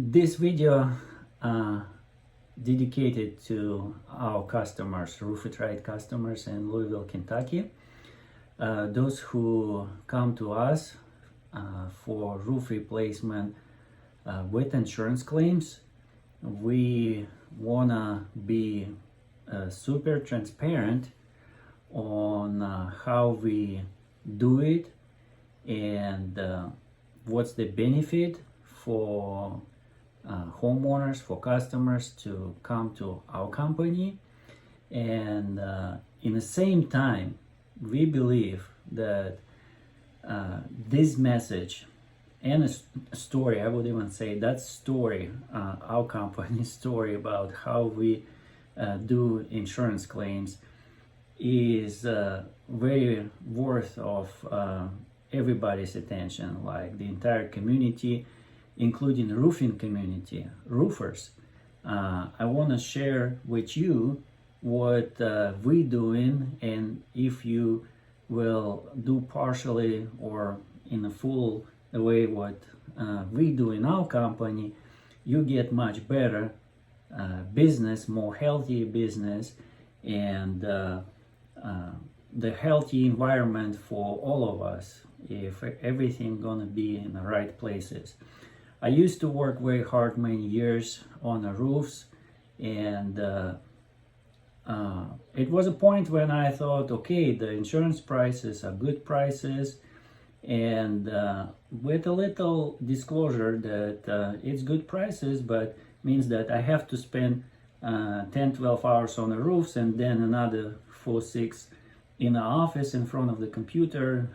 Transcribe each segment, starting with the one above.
This video dedicated to our customers, Roof It Right customers in Louisville, Kentucky. Those who come to us for roof replacement with insurance claims. We wanna be super transparent on how we do it and what's the benefit for homeowners, for customers to come to our company. And in the same time, we believe that this message and a story, I would even say that story, our company's story about how we do insurance claims is very worth of everybody's attention, like the entire community, including the roofing community, roofers. I want to share with you what we're doing, and if you will do partially or in a full way what we do in our company, you get much better business, more healthy business, and the healthy environment for all of us if everything gonna be in the right places. I used to work very hard many years on the roofs, and it was a point when I thought, okay, the insurance prices are good prices, and with a little disclosure that it's good prices, but means that I have to spend 10-12 hours on the roofs and then another 4-6 in the office in front of the computer,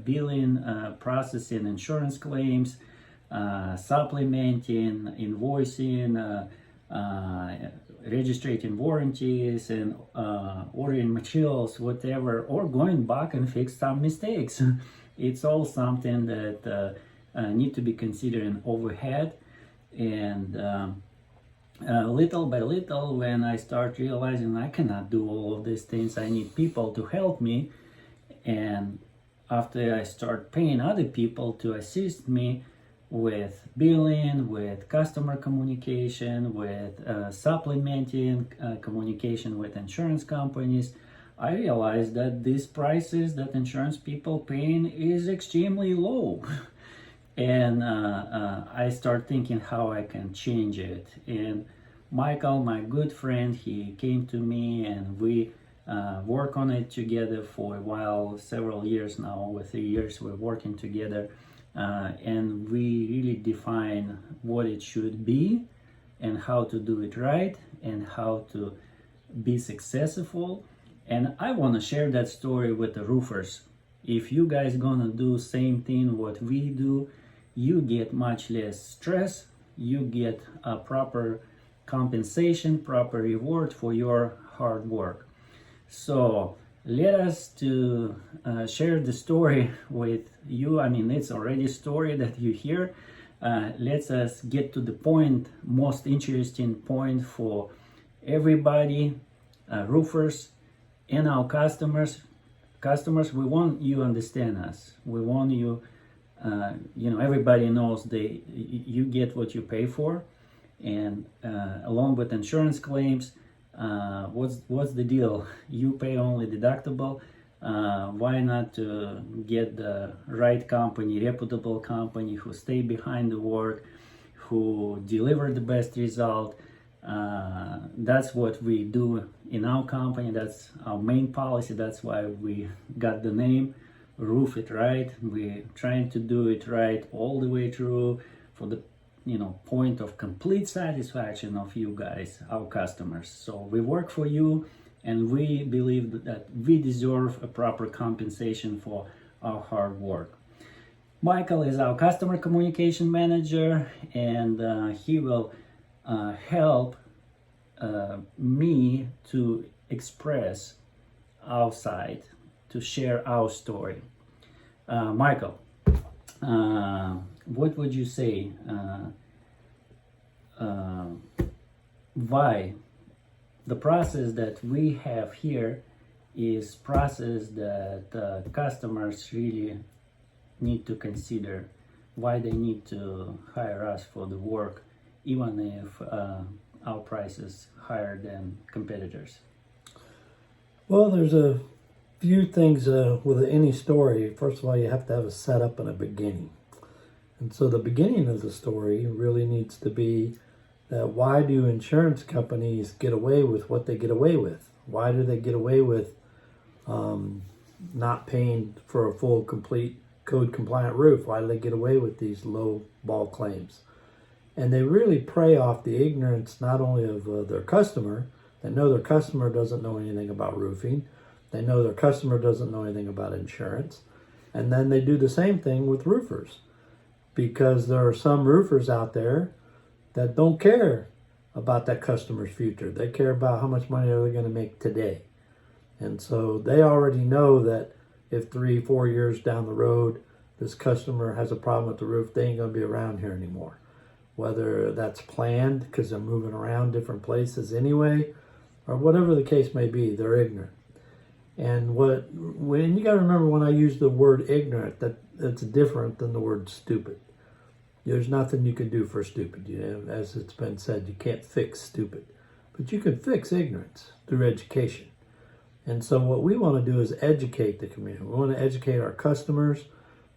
billing, processing insurance claims, supplementing, invoicing, registering warranties, and ordering materials, whatever, or going back and fix some mistakes. It's all something that need to be considered an overhead. And little by little, when I start realizing I cannot do all of these things, I need people to help me. And after I start paying other people to assist me with billing, with customer communication, with supplementing communication with insurance companies, I realized that these prices that insurance people paying is extremely low. And I start thinking how I can change it. And Michael, my good friend, he came to me, and we work on it together for a while, several years now. Over 3 years we're working together, and we really define what it should be and how to do it right and how to be successful. And I want to share that story with the roofers. If you guys gonna do same thing what we do, you get much less stress, you get a proper compensation, proper reward for your hard work. So let us to share the story with you. I mean, it's already a story that you hear. Let's us get to the point, most interesting point for everybody, roofers and our customers. We want you understand us. We want you, everybody knows you get what you pay for, and along with insurance claims, what's the deal? You pay only deductible. Why not to get the right company, reputable company, who stay behind the work, who deliver the best result? That's what we do in our company. That's our main policy. That's why we got the name Roof It Right. We're trying to do it right all the way through for the point of complete satisfaction of you guys, our customers. So we work for you, and we believe that we deserve a proper compensation for our hard work. Michael is our customer communication manager, and he will help me to express our side, to share our story. Michael, what would you say? Why the process that we have here is process that customers really need to consider, why they need to hire us for the work even if our price is higher than competitors? Well, there's a few things with any story. First of all, you have to have a setup and a beginning. And so the beginning of the story really needs to be that why do insurance companies get away with what they get away with? Why do they get away with not paying for a full, complete, code compliant roof? Why do they get away with these low ball claims? And they really prey off the ignorance not only of their customer. They know their customer doesn't know anything about roofing. They know their customer doesn't know anything about insurance. And then they do the same thing with roofers, because there are some roofers out there that don't care about that customer's future. They care about how much money they're going to make today. And so they already know that if 3-4 years down the road, this customer has a problem with the roof, they ain't going to be around here anymore. Whether that's planned because they're moving around different places anyway, or whatever the case may be, they're ignorant. And when you got to remember, when I use the word ignorant, that's different than the word stupid. There's nothing you can do for stupid. As it's been said, you can't fix stupid, but you can fix ignorance through education. And so what we want to do is educate the community. We want to educate our customers,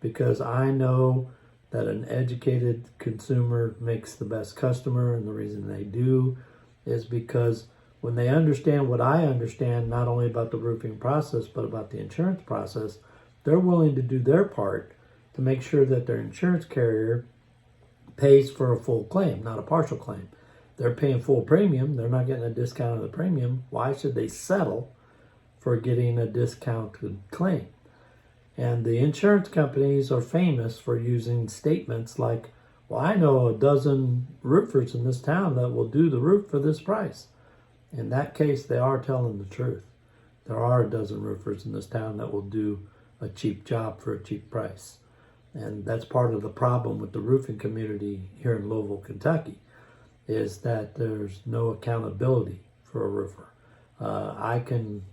because I know that an educated consumer makes the best customer, and the reason they do is because when they understand what I understand, not only about the roofing process, but about the insurance process, they're willing to do their part to make sure that their insurance carrier pays for a full claim, not a partial claim. They're paying full premium. They're not getting a discount on the premium. Why should they settle for getting a discounted claim? And the insurance companies are famous for using statements like, well, I know a dozen roofers in this town that will do the roof for this price. In that case, they are telling the truth. There are a dozen roofers in this town that will do a cheap job for a cheap price. And that's part of the problem with the roofing community here in Louisville, Kentucky, is that there's no accountability for a roofer. I can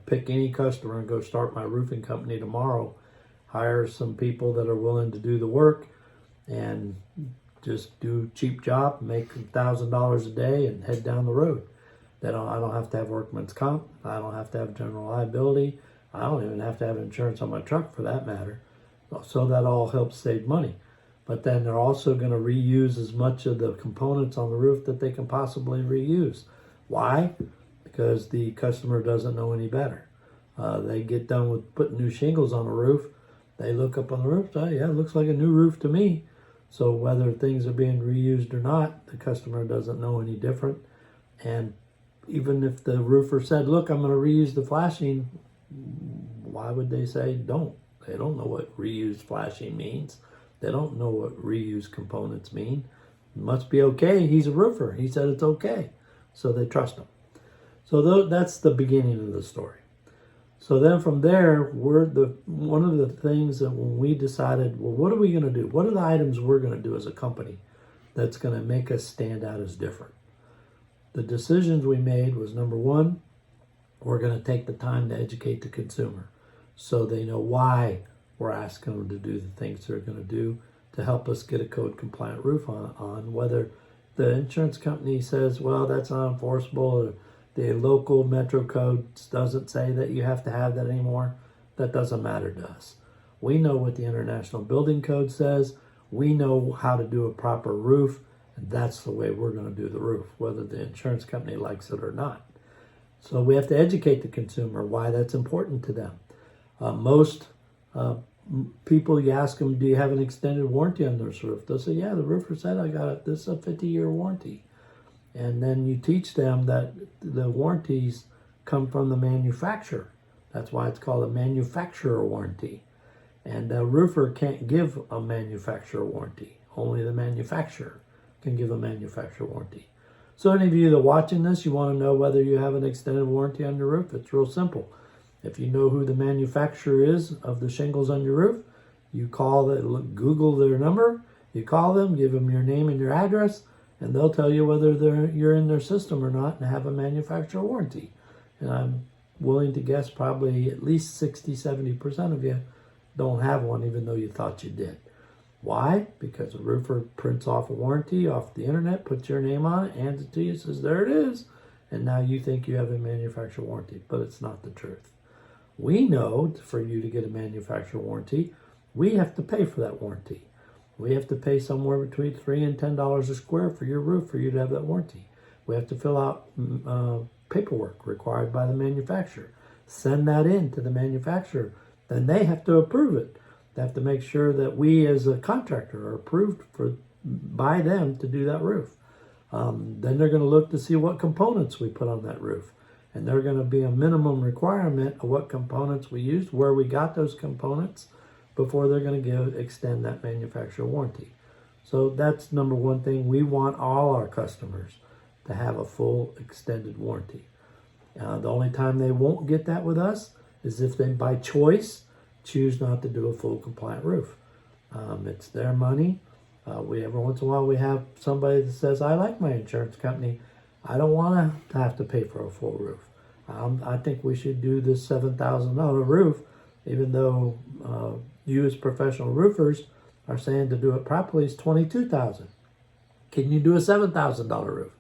pick any customer and go start my roofing company tomorrow, hire some people that are willing to do the work, and just do a cheap job, make $1,000 a day, and head down the road. I don't have to have workman's comp. I don't have to have general liability. I don't even have to have insurance on my truck for that matter. So that all helps save money. But then they're also going to reuse as much of the components on the roof that they can possibly reuse. Why? Because the customer doesn't know any better. They get done with putting new shingles on the roof. They look up on the roof, say, yeah, it looks like a new roof to me. So whether things are being reused or not, the customer doesn't know any different. And even if the roofer said, look, I'm going to reuse the flashing, why would they say don't? They don't know what reused flashing means. They don't know what reused components mean. It must be okay. He's a roofer. He said it's okay. So they trust him. So that's the beginning of the story. So then from there, one of the things that when we decided, well, what are we going to do? What are the items we're going to do as a company that's going to make us stand out as different? The decisions we made was, number one, we're going to take the time to educate the consumer so they know why we're asking them to do the things they're going to do to help us get a code compliant roof on whether the insurance company says, well, that's not enforceable, or the local metro code doesn't say that you have to have that anymore. That doesn't matter to us. We know what the International Building Code says. We know how to do a proper roof, and that's the way we're going to do the roof, whether the insurance company likes it or not. So we have to educate the consumer why that's important to them. Most people, you ask them, do you have an extended warranty on this roof? They'll say, yeah, the roofer said I got it. This is a 50-year warranty. And then you teach them that the warranties come from the manufacturer. That's why it's called a manufacturer warranty. And a roofer can't give a manufacturer warranty. Only the manufacturer can give a manufacturer warranty. So any of you that are watching this, you want to know whether you have an extended warranty on your roof, it's real simple. If you know who the manufacturer is of the shingles on your roof, you Google their number, you call them, give them your name and your address, and they'll tell you whether you're in their system or not and have a manufacturer warranty. And I'm willing to guess probably at least 60-70% of you don't have one, even though you thought you did. Why? Because the roofer prints off a warranty off the internet, puts your name on it, hands it to you, says, there it is. And now you think you have a manufacturer warranty, but it's not the truth. We know for you to get a manufacturer warranty, we have to pay for that warranty. We have to pay somewhere between $3 and $10 a square for your roof for you to have that warranty. We have to fill out paperwork required by the manufacturer. Send that in to the manufacturer. Then they have to approve it. They have to make sure that we as a contractor are approved by them to do that roof. Then they're going to look to see what components we put on that roof. And they're going to be a minimum requirement of what components we used, where we got those components, before they're going to extend that manufacturer warranty. So that's number one thing. We want all our customers to have a full extended warranty. The only time they won't get that with us is if they, by choice, choose not to do a full compliant roof. It's their money. Every once in a while we have somebody that says, I like my insurance company. I don't want to have to pay for a full roof. I think we should do this $7,000 roof, even though you as professional roofers are saying to do it properly is $22,000. Can you do a $7,000 roof?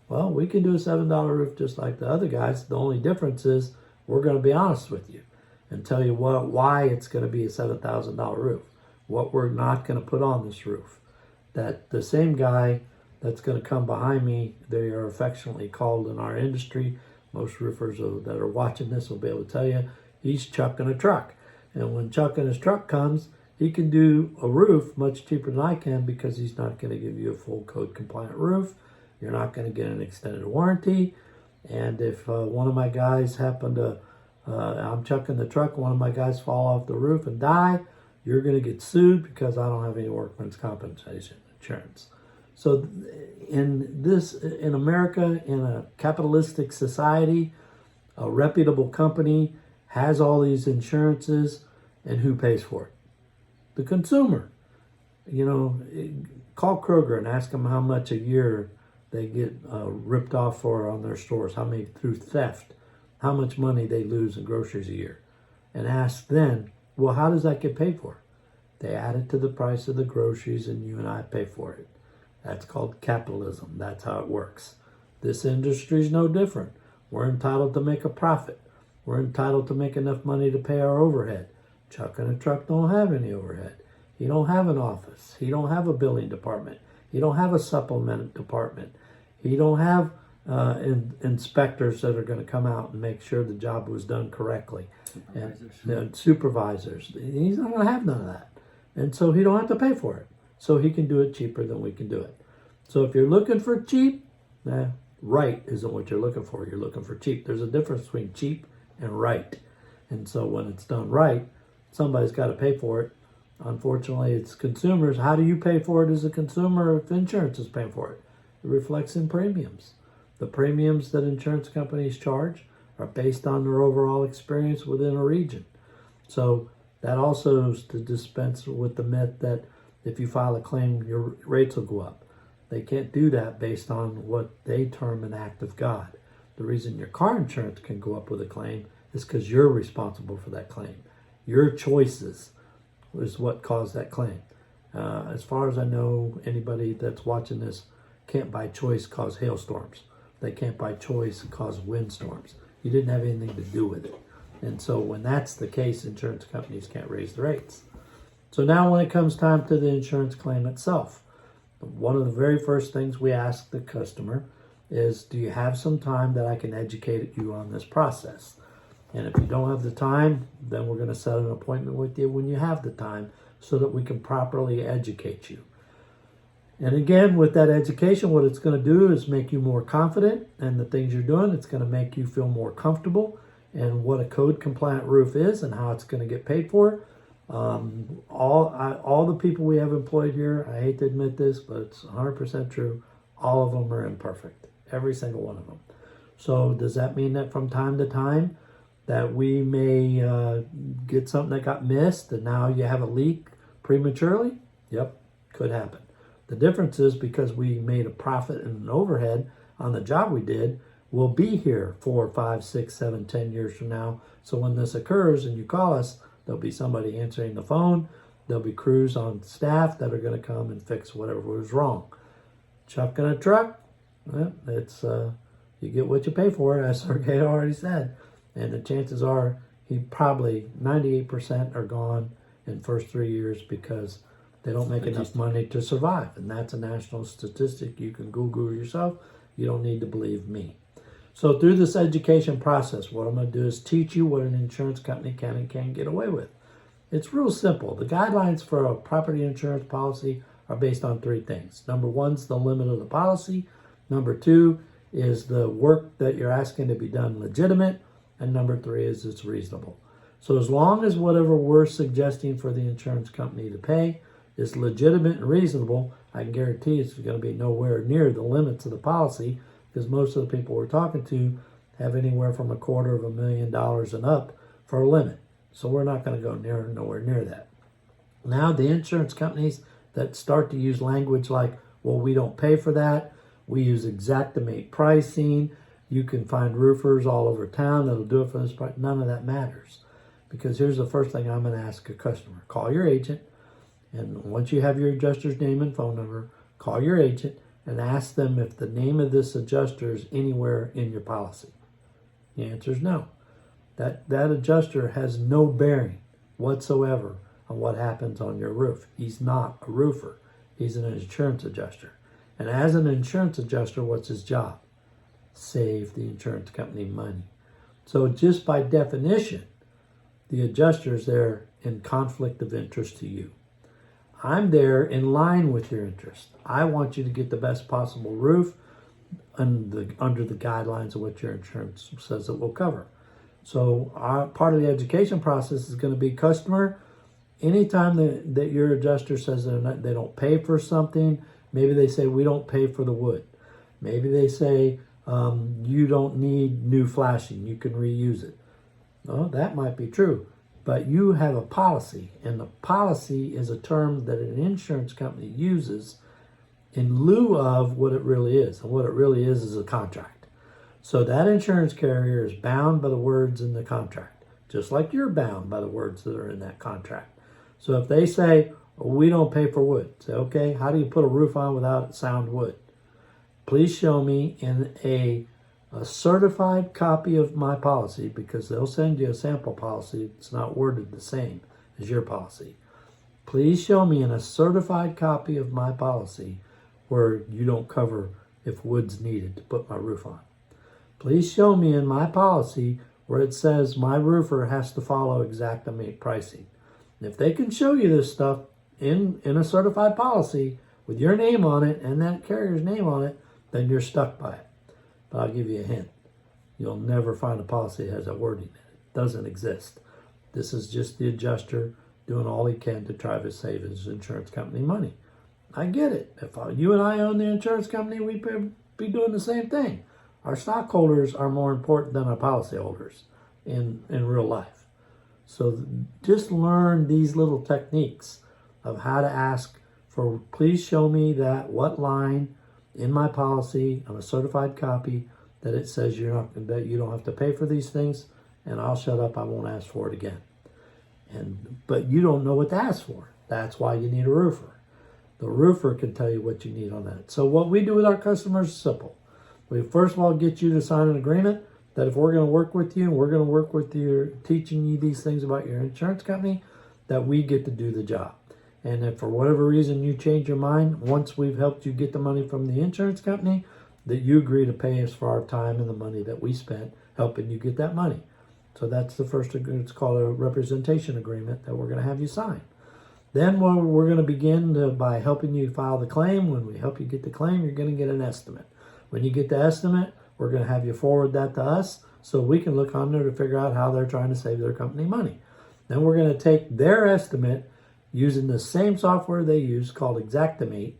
Well, we can do a $7 roof just like the other guys. The only difference is we're going to be honest with you and tell you why it's going to be a $7,000 roof, what we're not going to put on this roof. That the same guy that's going to come behind me, they are affectionately called in our industry. Most roofers that are watching this will be able to tell you, he's chucking a truck. And when Chuck and his truck comes, he can do a roof much cheaper than I can because he's not going to give you a full code compliant roof. You're not going to get an extended warranty. And if one of my guys happen to, I'm chucking the truck, one of my guys fall off the roof and die, you're going to get sued because I don't have any workman's compensation insurance. So in America, in a capitalistic society, a reputable company has all these insurances, and who pays for it? The consumer. You know, call Kroger and ask them how much a year they get ripped off for on their stores, how many through theft, how much money they lose in groceries a year. And ask then, well, how does that get paid for? They add it to the price of the groceries and you and I pay for it. That's called capitalism. That's how it works. This industry is no different. We're entitled to make a profit. We're entitled to make enough money to pay our overhead. Chuck and a truck don't have any overhead. He don't have an office. He don't have a billing department. He don't have a supplement department. He don't have inspectors that are going to come out and make sure the job was done correctly. And supervisors. He's not going to have none of that. And so he don't have to pay for it. So he can do it cheaper than we can do it. So if you're looking for cheap, right isn't what you're looking for. You're looking for cheap. There's a difference between cheap and right. And so when it's done right, somebody's got to pay for it. Unfortunately, it's consumers. How do you pay for it as a consumer if insurance is paying for it? It reflects in premiums. The premiums that insurance companies charge are based on their overall experience within a region. So that also is to dispense with the myth that if you file a claim, your rates will go up. They can't do that based on what they term an act of God. The reason your car insurance can go up with a claim is because you're responsible for that claim. Your choices is what caused that claim. As far as I know, anybody that's watching this can't by choice cause hailstorms. They can't by choice cause windstorms. You didn't have anything to do with it. And so when that's the case, insurance companies can't raise the rates. So now when it comes time to the insurance claim itself, one of the very first things we ask the customer is, do you have some time that I can educate you on this process? And if you don't have the time, then we're going to set an appointment with you when you have the time so that we can properly educate you. And again, with that education, what it's going to do is make you more confident in the things you're doing. It's going to make you feel more comfortable in what a code compliant roof is and how it's going to get paid for. All the people we have employed here, I hate to admit this, but it's 100% true. All of them are imperfect. Every single one of them. So does that mean that from time to time that we may get something that got missed and now you have a leak prematurely? Yep, could happen. The difference is because we made a profit and an overhead on the job we did, we'll be here 4, 5, 6, 7, 10 years from now. So when this occurs and you call us, there'll be somebody answering the phone There'll be crews on staff that are going to come and fix whatever was wrong. Chucking a truck, well, it's you get what you pay for, as Sergei already said. And the chances are he probably 98% are gone in the first 3 years because they don't make enough money to survive. And that's a national statistic. You can Google yourself. You don't need to believe me. So through this education process, what I'm going to do is teach you what an insurance company can and can't get away with. It's real simple. The guidelines for a property insurance policy are based on 3 things. Number 1 is the limit of the policy. Number 2 is the work that you're asking to be done legitimate. And number 3 is it's reasonable. So as long as whatever we're suggesting for the insurance company to pay is legitimate and reasonable, I can guarantee it's going to be nowhere near the limits of the policy, because most of the people we're talking to have anywhere from $250,000 and up for a limit. So we're not going to go nowhere near that. Now the insurance companies that start to use language like, well, we don't pay for that, we use Xactimate pricing, you can find roofers all over town that'll do it for this price. None of that matters. Because here's the first thing I'm going to ask a customer. Call your agent, and once you have your adjuster's name and phone number, call your agent and ask them if the name of this adjuster is anywhere in your policy. The answer is no. That adjuster has no bearing whatsoever on what happens on your roof. He's not a roofer. He's an insurance adjuster. And as an insurance adjuster, what's his job? Save the insurance company money. So just by definition, the adjuster is there in conflict of interest to you. I'm there in line with your interest. I want you to get the best possible roof under the guidelines of what your insurance says it will cover. So part of the education process is going to be customer. Anytime that your adjuster says they don't pay for something, maybe they say we don't pay for the wood. Maybe they say you don't need new flashing, you can reuse it. Well, that might be true. But you have a policy, and the policy is a term that an insurance company uses in lieu of what it really is. And what it really is a contract. So that insurance carrier is bound by the words in the contract, just like you're bound by the words that are in that contract. So if they say, we don't pay for wood, say, okay, how do you put a roof on without sound wood? Please show me in a certified copy of my policy, because they'll send you a sample policy. It's not worded the same as your policy. Please show me in a certified copy of my policy where you don't cover if wood's needed to put my roof on. Please show me in my policy where it says my roofer has to follow Xactimate pricing. And if they can show you this stuff in a certified policy with your name on it and that carrier's name on it, then you're stuck by it. But I'll give you a hint. You'll never find a policy that has a wording in it. It doesn't exist. This is just the adjuster doing all he can to try to save his insurance company money. I get it. If you and I own the insurance company, we'd be doing the same thing. Our stockholders are more important than our policyholders in real life. So just learn these little techniques of how to ask for, please show me what line in my policy on a certified copy that it says that you don't have to pay for these things, and I'll shut up. I won't ask for it again. But you don't know what to ask for. That's why you need a roofer. The roofer can tell you what you need on that. So what we do with our customers is simple. We first of all get you to sign an agreement that if we're going to work with you, and we're going to work with you, teaching you these things about your insurance company, that we get to do the job. And if for whatever reason you change your mind, once we've helped you get the money from the insurance company, that you agree to pay us for our time and the money that we spent helping you get that money. So that's the first agreement. It's called a representation agreement that we're going to have you sign. Then we're going to begin by helping you file the claim. When we help you get the claim, you're going to get an estimate. When you get the estimate, we're going to have you forward that to us so we can look on there to figure out how they're trying to save their company money. Then we're going to take their estimate using the same software they use called Xactimate.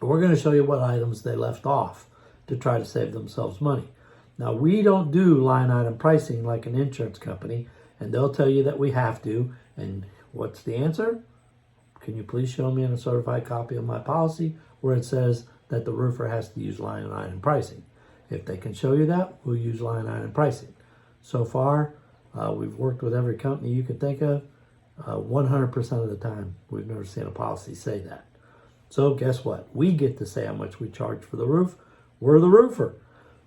We're going to show you what items they left off to try to save themselves money. Now, we don't do line item pricing like an insurance company, and they'll tell you that we have to. And what's the answer? Can you please show me in a certified copy of my policy where it says that the roofer has to use line item pricing? If they can show you that, we'll use line item pricing. So far, we've worked with every company you can think of. 100% of the time, we've never seen a policy say that. So guess what? We get to say how much we charge for the roof. We're the roofer.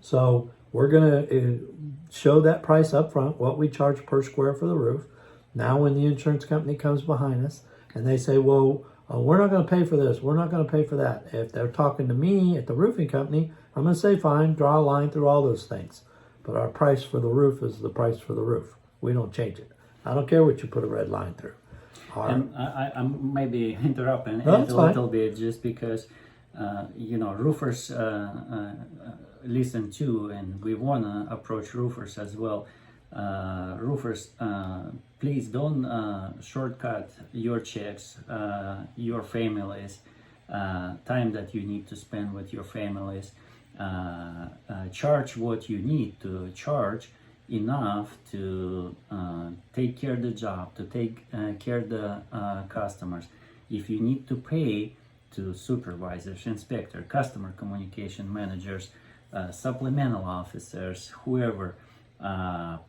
So we're going to show that price up front, what we charge per square for the roof. Now when the insurance company comes behind us and they say, well, we're not going to pay for this, we're not going to pay for that. If they're talking to me at the roofing company, I'm going to say, fine, draw a line through all those things. But our price for the roof is the price for the roof. We don't change it. I don't care what you put a red line through. And I maybe interrupt and No, add that's a fine. little bit, just because roofers listen to, and we want to approach roofers as well. Roofers, please don't shortcut your checks, your families, time that you need to spend with your families. Charge what you need to charge, enough to take care of the job, to take care of the customers. If you need to pay to supervisors, inspector, customer communication managers, supplemental officers, whoever,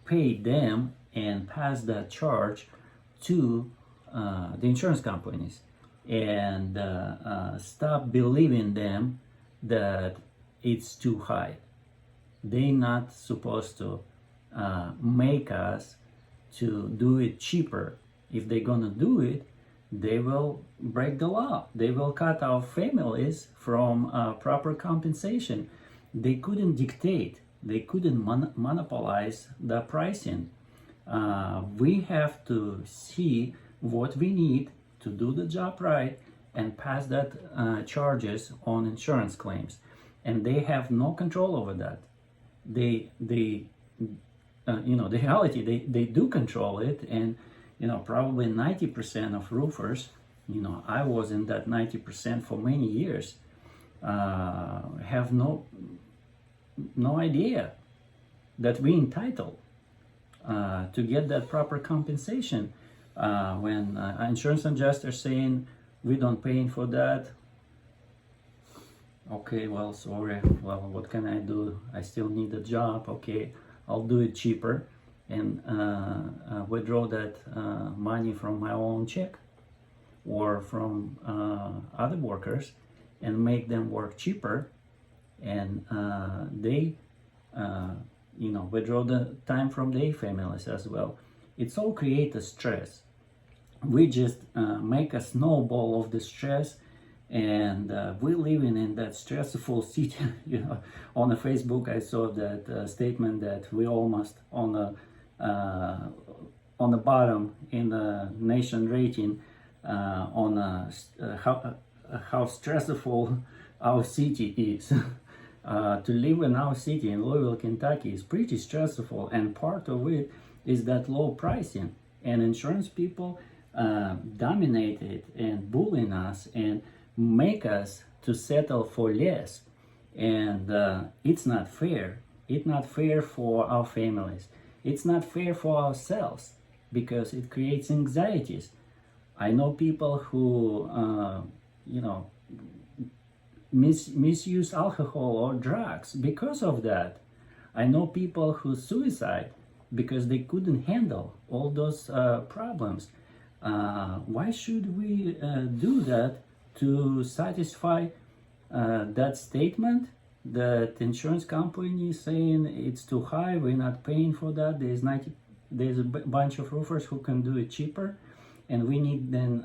pay them and pass that charge to the insurance companies, and stop believing them that it's too high. They're not supposed to make us to do it cheaper. If they're gonna do it, they will break the law. They will cut our families from proper compensation. They couldn't dictate, they couldn't monopolize the pricing. We have to see what we need to do the job right and pass that charges on insurance claims. And they have no control over that. The reality, they do control it, and probably 90% of roofers, I was in that 90% for many years, have no idea that we entitled to get that proper compensation. When insurance adjuster saying we don't pay for that, okay, well, sorry, well, what can I do? I still need a job. Okay, I'll do it cheaper and withdraw that money from my own check or from other workers and make them work cheaper, and they withdraw the time from their families as well. It's all create a stress. We just make a snowball of the stress, and we're living in that stressful city. On the Facebook I saw that statement that we almost on the bottom in the nation rating on how stressful our city is. To live in our city in Louisville, Kentucky is pretty stressful, and part of it is that low pricing, and insurance people dominate it and bullying us and make us to settle for less. And it's not fair. It's not fair for our families. It's not fair for ourselves, because it creates anxieties. I know people who misuse alcohol or drugs because of that. I know people who suicide because they couldn't handle all those problems. Why should we do that to satisfy that statement that insurance company is saying it's too high, we're not paying for that, there's a bunch of roofers who can do it cheaper, and we need then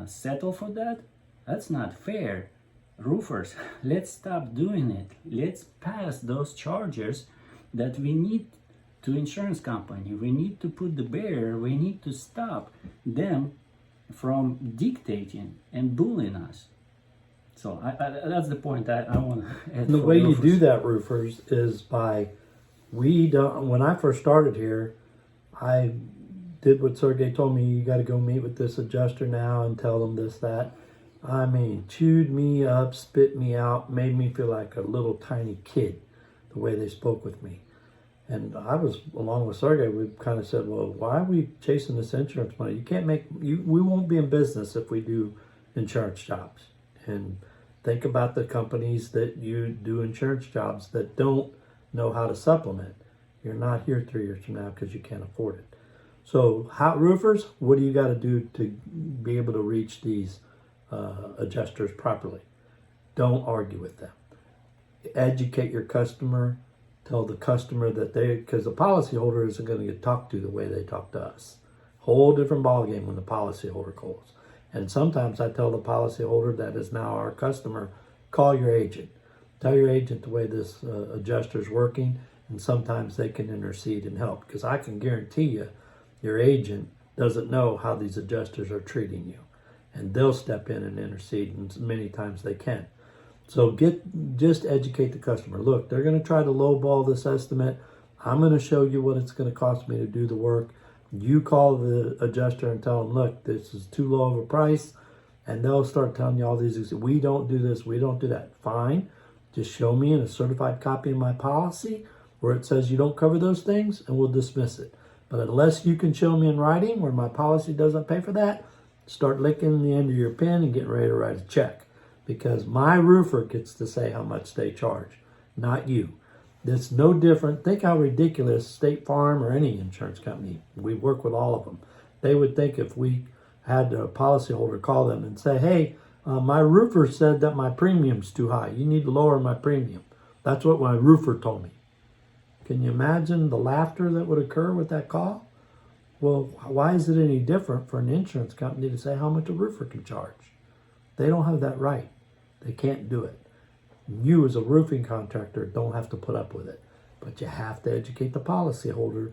settle for that? That's not fair. Roofers, let's stop doing it. Let's pass those charges that we need to insurance company. We need to put the barrier. We need to stop them from dictating and bullying us. So that's the point I want to add. The way you do that, roofers, is by when I first started here, I did what Sergei told me. You got to go meet with this adjuster now and tell them this, that. I mean, chewed me up, spit me out, made me feel like a little tiny kid, the way they spoke with me. And I was, along with Sergei, we kind of said, well, why are we chasing this insurance money? We won't be in business if we do insurance jobs. And think about the companies that you do insurance jobs that don't know how to supplement. You're not here 3 years from now because you can't afford it. So hot roofers, what do you got to do to be able to reach these adjusters properly? Don't argue with them. Educate your customer. Tell the customer that because the policyholder isn't going to get talked to the way they talk to us. Whole different ballgame when the policyholder calls. And sometimes I tell the policyholder that is now our customer, call your agent. Tell your agent the way this adjuster is working, and sometimes they can intercede and help. Because I can guarantee you, your agent doesn't know how these adjusters are treating you. And they'll step in and intercede, and many times they can. So just educate the customer. Look, they're going to try to lowball this estimate. I'm going to show you what it's going to cost me to do the work. You call the adjuster and tell them, look, this is too low of a price. And they'll start telling you all these, we don't do this, we don't do that. Fine. Just show me in a certified copy of my policy where it says you don't cover those things, and we'll dismiss it. But unless you can show me in writing where my policy doesn't pay for that, start licking the end of your pen and getting ready to write a check. Because my roofer gets to say how much they charge, not you. It's no different. Think how ridiculous State Farm or any insurance company, we work with all of them. They would think if we had a policyholder call them and say, hey, my roofer said that my premium's too high. You need to lower my premium. That's what my roofer told me. Can you imagine the laughter that would occur with that call? Well, why is it any different for an insurance company to say how much a roofer can charge? They don't have that right. They can't do it. You as a roofing contractor don't have to put up with it, but you have to educate the policyholder,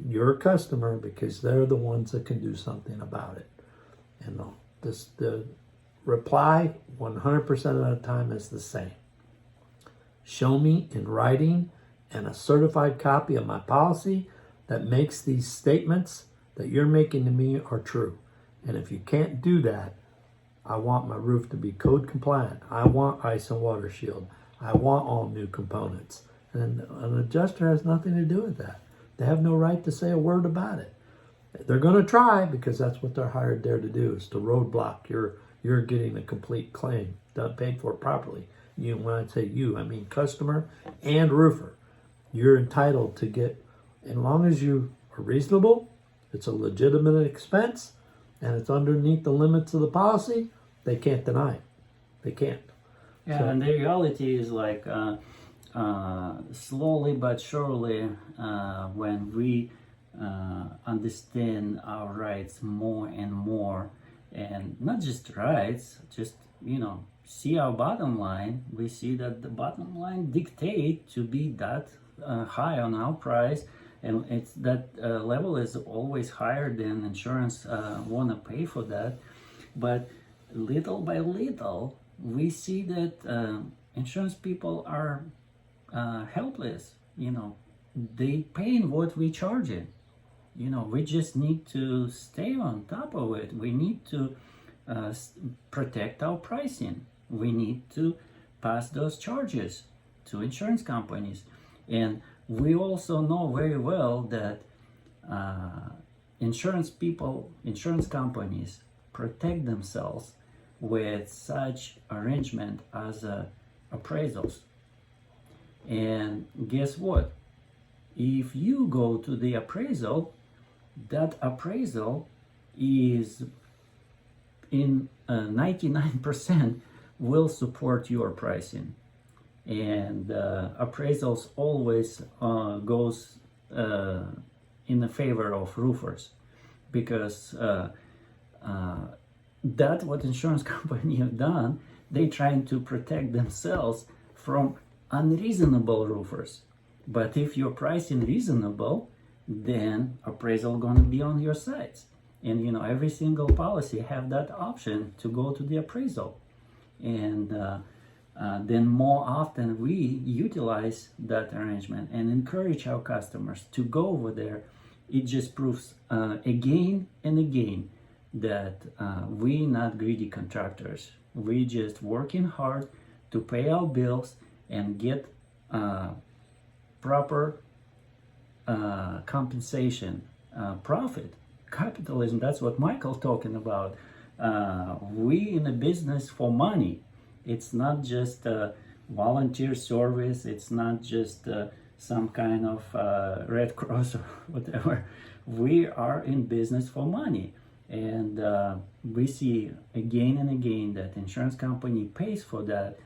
your customer, because they're the ones that can do something about it. And the reply 100% of the time is the same. Show me in writing and a certified copy of my policy that makes these statements that you're making to me are true. And if you can't do that, I want my roof to be code compliant. I want ice and water shield. I want all new components. And an adjuster has nothing to do with that. They have no right to say a word about it. They're going to try because that's what they're hired there to do, is to roadblock you're getting a complete claim done, paid for properly. You, when I say you, I mean customer and roofer. You're entitled to get, as long as you are reasonable, it's a legitimate expense, and it's underneath the limits of the policy, they can't deny it. They can't. Yeah, So, and the reality is like slowly but surely, when we understand our rights more and more, and not just rights, just see our bottom line. We see that the bottom line dictate to be that high on our price, and it's that level is always higher than insurance want to pay for that. But little by little, we see that insurance people are helpless. They paying what we charge it. We just need to stay on top of it. We need to protect our pricing. We need to pass those charges to insurance companies. And we also know very well that insurance companies protect themselves with such arrangement as appraisals. And guess what? If you go to the appraisal, that appraisal is in 99% will support your pricing. And appraisals always goes in the favor of roofers, because that's what insurance company have done. They trying to protect themselves from unreasonable roofers. But if your pricing reasonable, then appraisal gonna be on your sides. And every single policy have that option to go to the appraisal. And then more often we utilize that arrangement and encourage our customers to go over there. It just proves again and again that we not greedy contractors. We just working hard to pay our bills and get proper compensation, profit, capitalism. That's what Michael talking about. We in a business for money. It's not just volunteer service. It's not just some kind of Red Cross or whatever. We are in business for money. And we see again and again that insurance company pays for that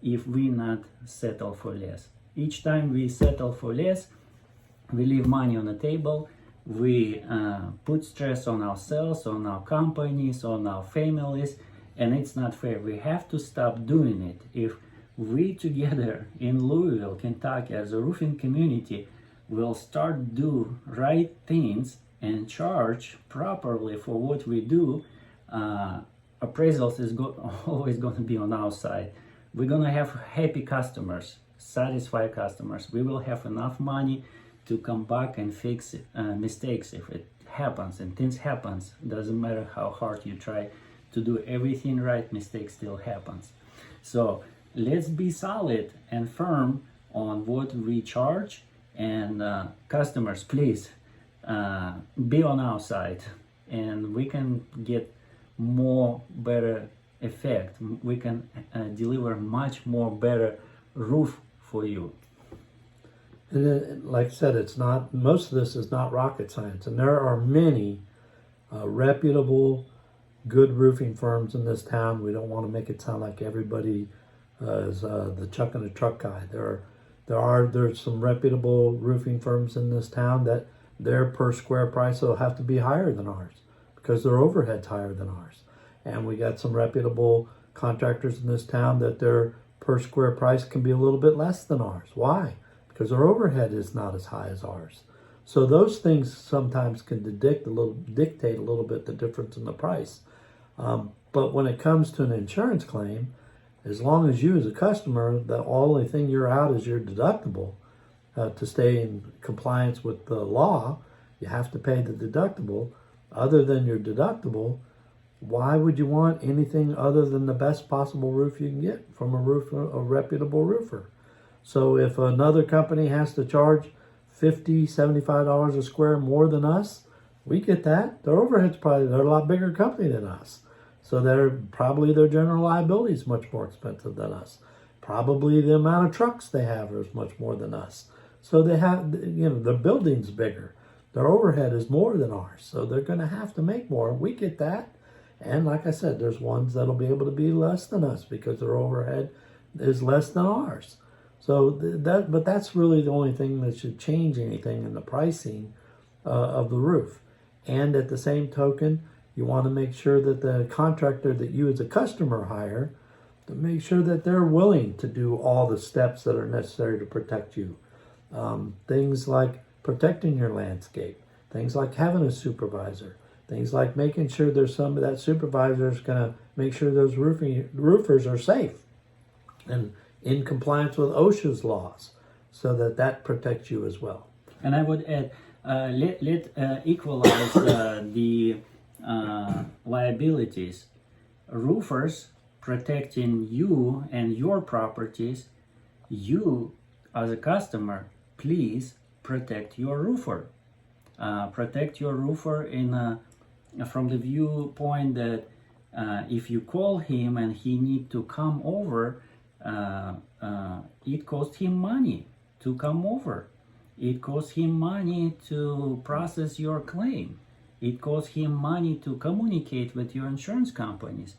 if we not settle for less. Each time we settle for less, we leave money on the table. We put stress on ourselves, on our companies, on our families, and it's not fair. We have to stop doing it. If we together in Louisville, Kentucky, as a roofing community, will start do right things and charge properly for what we do, appraisals is always going to be on our side. We're going to have happy customers, satisfied customers. We will have enough money to come back and fix mistakes if it happens, and things happens. Doesn't matter how hard you try to do everything right, mistake still happens. So let's be solid and firm on what we charge, and customers, please be on our side, and we can get more better effect. We can deliver much more better roof for you. And then, like I said, it's not, most of this is not rocket science, and there are many reputable, good roofing firms in this town. We don't want to make it sound like everybody is the chuck in the truck guy. There's some reputable roofing firms in this town that their per square price will have to be higher than ours because their overhead's higher than ours. And we got some reputable contractors in this town that their per square price can be a little bit less than ours. Why? Because their overhead is not as high as ours. So those things sometimes can dictate a little bit the difference in the price. But when it comes to an insurance claim, as long as you as a customer, the only thing you're out is your deductible. To stay in compliance with the law, you have to pay the deductible. Other than your deductible, why would you want anything other than the best possible roof you can get from a reputable roofer? So if another company has to charge $50, $75 a square more than us, we get that. Their overhead's they're a lot bigger company than us. So their general liability is much more expensive than us. Probably the amount of trucks they have is much more than us. So they have, their building's bigger. Their overhead is more than ours. So they're going to have to make more. We get that. And like I said, there's ones that'll be able to be less than us because their overhead is less than ours. So but that's really the only thing that should change anything in the pricing of the roof. And at the same token, you want to make sure that the contractor that you as a customer hire, to make sure that they're willing to do all the steps that are necessary to protect you. Things like protecting your landscape, things like having a supervisor, things like making sure there's somebody, that supervisor is going to make sure those roofers are safe and in compliance with OSHA's laws, so that protects you as well. And I would add, let equalize the liabilities. Roofers protecting you and your properties. You as a customer, please protect your roofer. Protect your roofer from the viewpoint that if you call him and he need to come over, it costs him money to come over. It costs him money to process your claim. It costs him money to communicate with your insurance companies.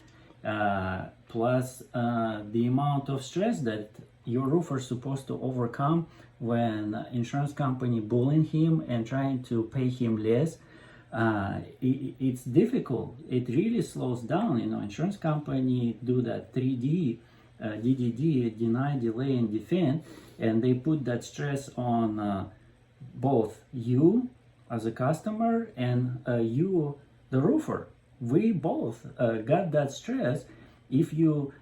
Plus the amount of stress that your roofer is supposed to overcome when insurance company bullying him and trying to pay him less. It's difficult. It really slows down. Insurance company do that 3D, DDD, deny, delay, and defend, and they put that stress on both you as a customer and you, the roofer. We both got that stress. If you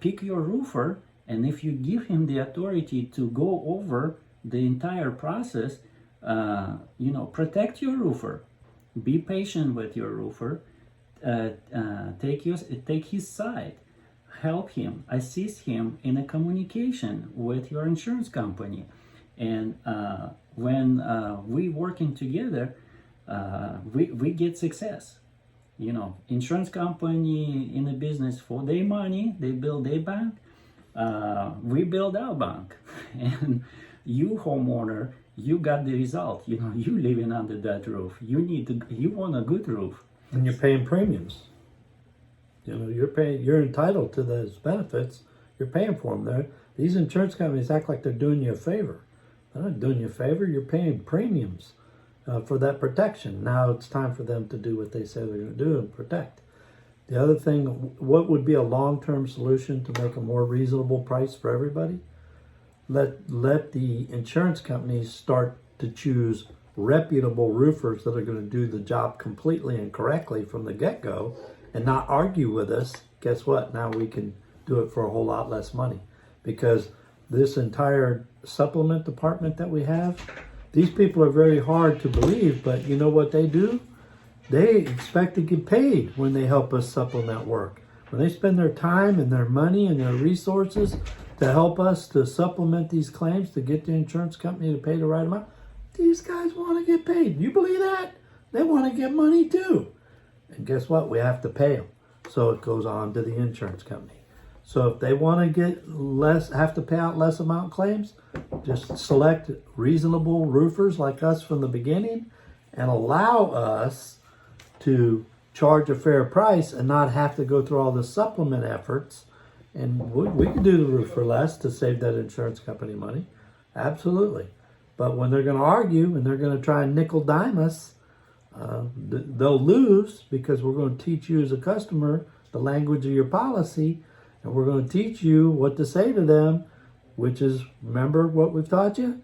pick your roofer and if you give him the authority to go over the entire process, protect your roofer. Be patient with your roofer. Take his side. Help him, assist him in a communication with your insurance company. And when we working together, we get success. Insurance company in the business for their money, they build their bank. We build our bank. And you homeowner, you got the result. You living under that roof. You want a good roof. And you're paying premiums. You're entitled to those benefits. You're paying for them. These insurance companies act like they're doing you a favor. They're not doing you a favor. You're paying premiums for that protection. Now it's time for them to do what they say they're going to do and protect. The other thing, what would be a long-term solution to make a more reasonable price for everybody? Let the insurance companies start to choose reputable roofers that are going to do the job completely and correctly from the get-go and not argue with us. Guess what? Now we can do it for a whole lot less money, because this entire supplement department that we have, these people are very hard to believe, but you know what they do? They expect to get paid when they help us supplement work. When they spend their time and their money and their resources to help us to supplement these claims to get the insurance company to pay the right amount, these guys want to get paid. You believe that? They want to get money too. And guess what? We have to pay them. So it goes on to the insurance company. So if they want to get less, have to pay out less amount claims, just select reasonable roofers like us from the beginning and allow us to charge a fair price and not have to go through all the supplement efforts. And we can do the roof for less to save that insurance company money. Absolutely. But when they're going to argue and they're going to try and nickel dime us, they'll lose, because we're going to teach you as a customer the language of your policy, and we're going to teach you what to say to them, which is, remember what we've taught you?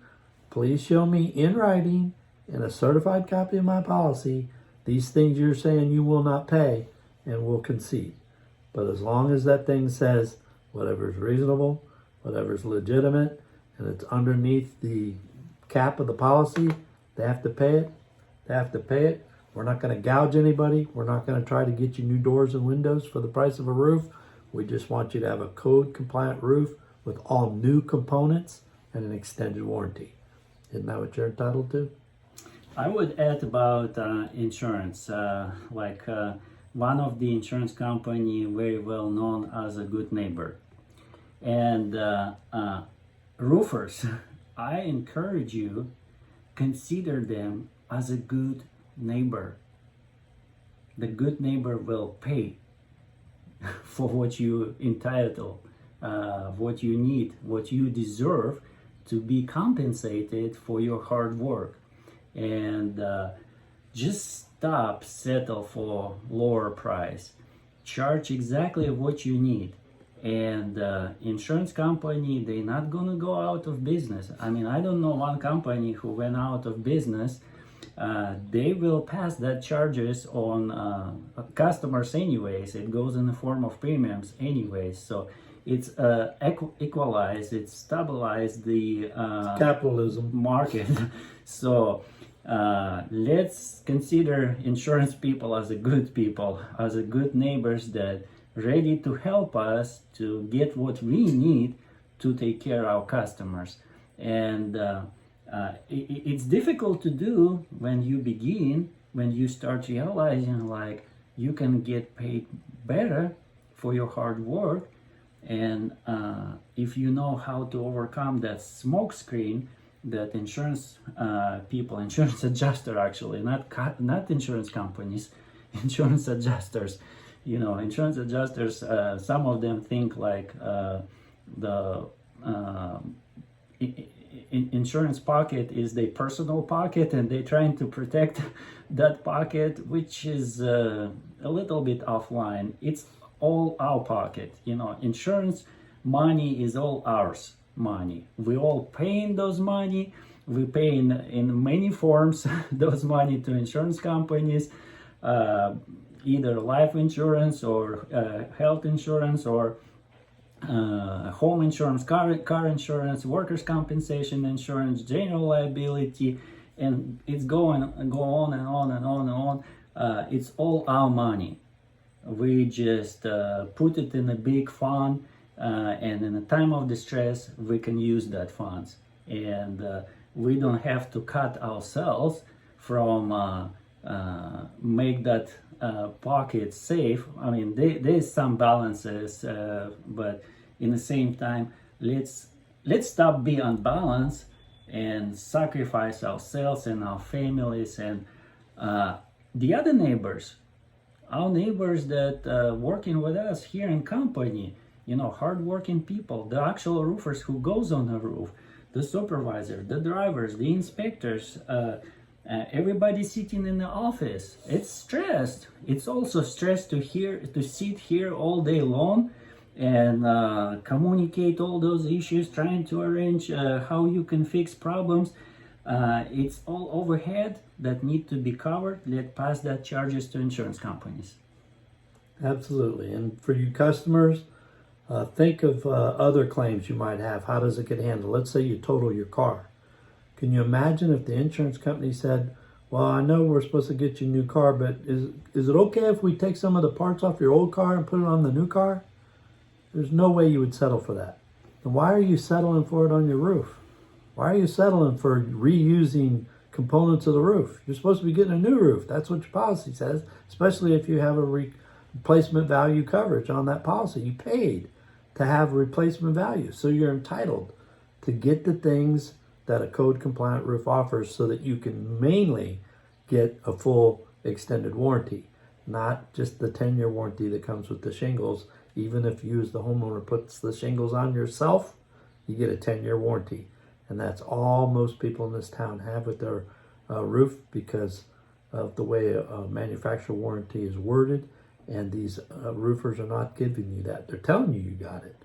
Please show me in writing, in a certified copy of my policy, these things you're saying you will not pay, and we'll concede. But as long as that thing says whatever's reasonable, whatever's legitimate, and it's underneath the cap of the policy, they have to pay it. They have to pay it. We're not going to gouge anybody. We're not going to try to get you new doors and windows for the price of a roof. We just want you to have a code compliant roof with all new components and an extended warranty. Isn't that what you're entitled to? I would add about insurance. One of the insurance company very well known as a good neighbor. And roofers, I encourage you, consider them as a good neighbor. The good neighbor will pay for what you entitled, what you need, what you deserve to be compensated for your hard work. And just settle for lower price. Charge exactly what you need. And insurance company, they're not gonna go out of business. I mean, I don't know one company who went out of business. They will pass that charges on customers anyways. It goes in the form of premiums anyways. So it's equalized, it's stabilized the capitalism market. So let's consider insurance people as a good people, as a good neighbors that ready to help us to get what we need to take care of our customers. And it's difficult to do when you begin, when you start realizing like you can get paid better for your hard work. And if you know how to overcome that smoke screen that insurance people, insurance adjuster actually, not insurance companies, insurance adjusters, insurance adjusters, some of them think like the insurance pocket is their personal pocket, and they're trying to protect that pocket, which is a little bit offline. It's all our pocket. Insurance money is all ours money. We all paying those money. We pay in many forms those money to insurance companies, either life insurance or health insurance or home insurance, car insurance, workers' compensation insurance, general liability, and it's go on and on and on and on. It's all our money. We just put it in a big fund, and in a time of distress, we can use that funds. And we don't have to cut ourselves from make that pocket safe. I mean, there's some balances, but in the same time, let's stop being unbalanced and sacrifice ourselves and our families and the other neighbors, our neighbors that working with us here in company, hardworking people, the actual roofers who goes on the roof, the supervisor, the drivers, the inspectors, everybody sitting in the office. It's stressed. It's also stressed to sit here all day long and communicate all those issues, trying to arrange how you can fix problems. It's all overhead that need to be covered. Let pass that charges to insurance companies. Absolutely. And for you customers, think of other claims you might have. How does it get handled? Let's say you total your car. Can you imagine if the insurance company said, well, I know we're supposed to get you a new car, but is it okay if we take some of the parts off your old car and put it on the new car? There's no way you would settle for that. And why are you settling for it on your roof? Why are you settling for reusing components of the roof? You're supposed to be getting a new roof. That's what your policy says, especially if you have a replacement value coverage on that policy. You paid to have replacement value, so you're entitled to get the things that a code compliant roof offers so that you can mainly get a full extended warranty, not just the 10-year warranty that comes with the shingles. Even if you as the homeowner puts the shingles on yourself, you get a 10-year warranty. And that's all most people in this town have with their roof because of the way a manufacturer warranty is worded. And these roofers are not giving you that. They're telling you got it,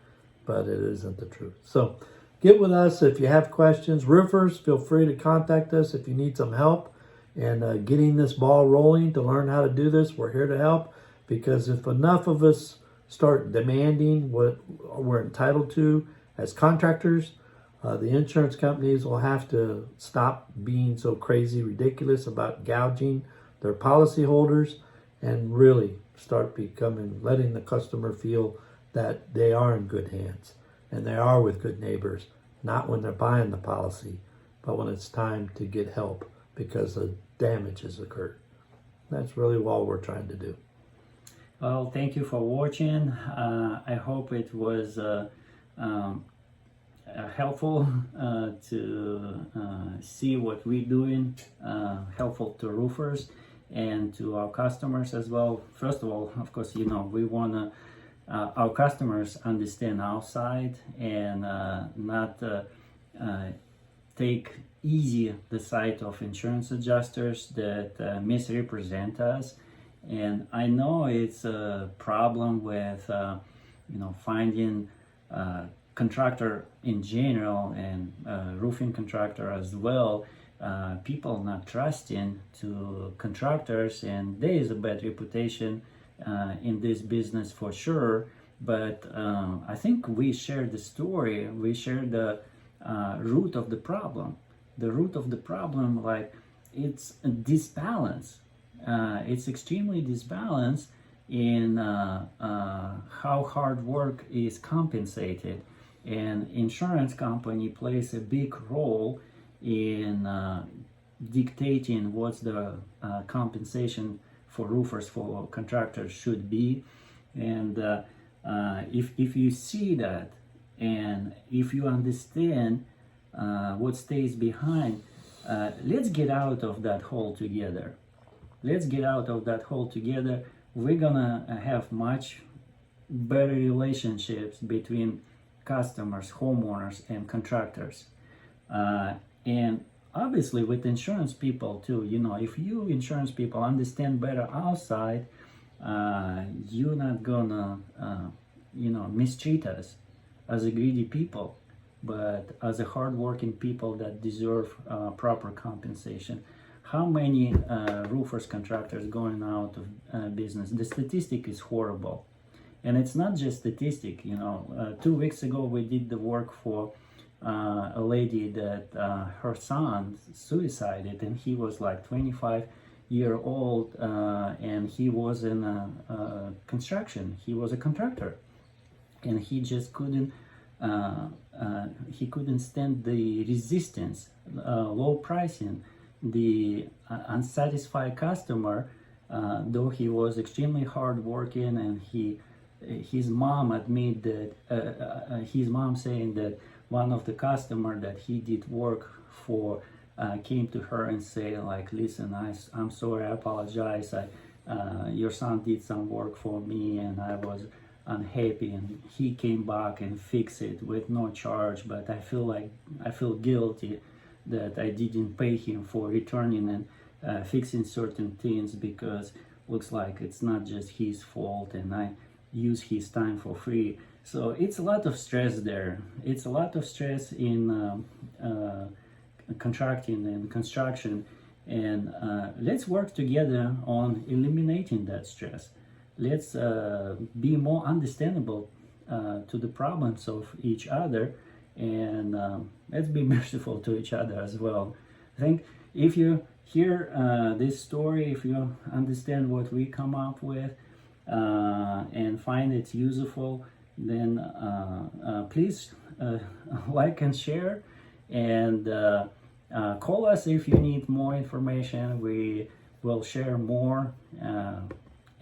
but it isn't the truth. So get with us if you have questions. Roofers, feel free to contact us if you need some help and getting this ball rolling to learn how to do this. We're here to help, because if enough of us start demanding what we're entitled to as contractors, the insurance companies will have to stop being so crazy ridiculous about gouging their policyholders and really start letting the customer feel that they are in good hands and they are with good neighbors, not when they're buying the policy, but when it's time to get help because the damage has occurred. That's really all we're trying to do. Well, thank you for watching. I hope it was helpful to see what we're doing, helpful to roofers and to our customers as well. First of all, of course, we want to our customers understand our side and not take easy the side of insurance adjusters that misrepresent us. And I know it's a problem with finding contractor in general and roofing contractor as well, people not trusting to contractors, and there is a bad reputation in this business for sure. But I think we share the story, we share the root of the problem. The root of the problem, like, it's a disbalance. It's extremely disbalanced in how hard work is compensated, and insurance company plays a big role in dictating what's the compensation for roofers, for contractors should be. And if you see that, and if you understand what stays behind, let's get out of that hole together. Let's get out of that hole together. We're gonna have much better relationships between customers, homeowners, and contractors. And obviously with insurance people too, if you insurance people understand better our side, you're not gonna, mistreat us as a greedy people, but as a hardworking people that deserve proper compensation. How many roofers, contractors going out of business? The statistic is horrible. And it's not just statistic, 2 weeks ago we did the work for a lady that her son suicided, and he was like 25-year-old, and he was in construction. He was a contractor, and he just couldn't stand the resistance, low pricing, the unsatisfied customer, though he was extremely hardworking, and his mom admitted that his mom saying that one of the customer that he did work for came to her and say like, listen, I'm sorry, I apologize, your son did some work for me and I was unhappy, and he came back and fixed it with no charge, but I feel guilty that I didn't pay him for returning and fixing certain things, because looks like it's not just his fault and I use his time for free. So it's a lot of stress there. It's a lot of stress in contracting and construction, and let's work together on eliminating that stress. Let's be more understandable to the problems of each other, and let's be merciful to each other as well. I think if you hear this story, if you understand what we come up with and find it useful, then please like and share, and call us if you need more information. We will share more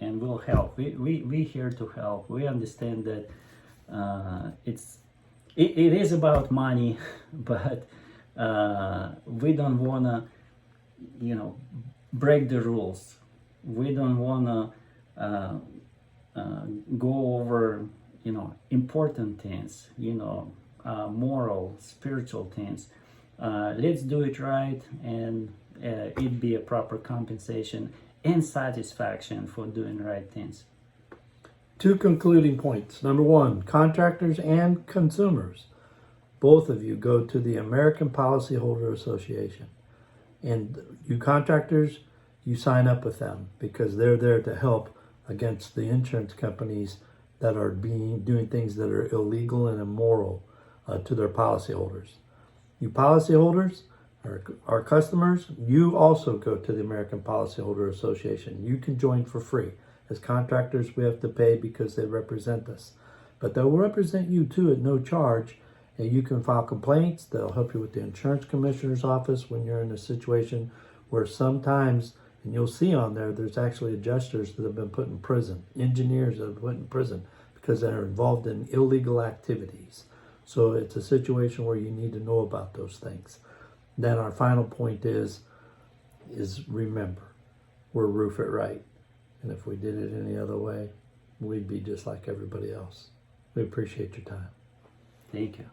and we'll help. We here to help. We understand that it is about money, but we don't want to break the rules. We don't want to go over important things, moral, spiritual things. Let's do it right, and it be a proper compensation and satisfaction for doing right things. 2 concluding points. Number 1, contractors and consumers, both of you go to the American Policyholder Association. And you contractors, you sign up with them because they're there to help against the insurance companies that are doing things that are illegal and immoral to their policyholders. You policyholders, our customers, you also go to the American Policyholder Association. You can join for free. As contractors, we have to pay because they represent us. But they'll represent you too at no charge, and you can file complaints. They'll help you with the insurance commissioner's office when you're in a situation where sometimes, and you'll see on there, there's actually adjusters that have been put in prison, engineers that have been put in prison because they're involved in illegal activities. So it's a situation where you need to know about those things. Then our final point is remember, we're Roof It Right. And if we did it any other way, we'd be just like everybody else. We appreciate your time. Thank you.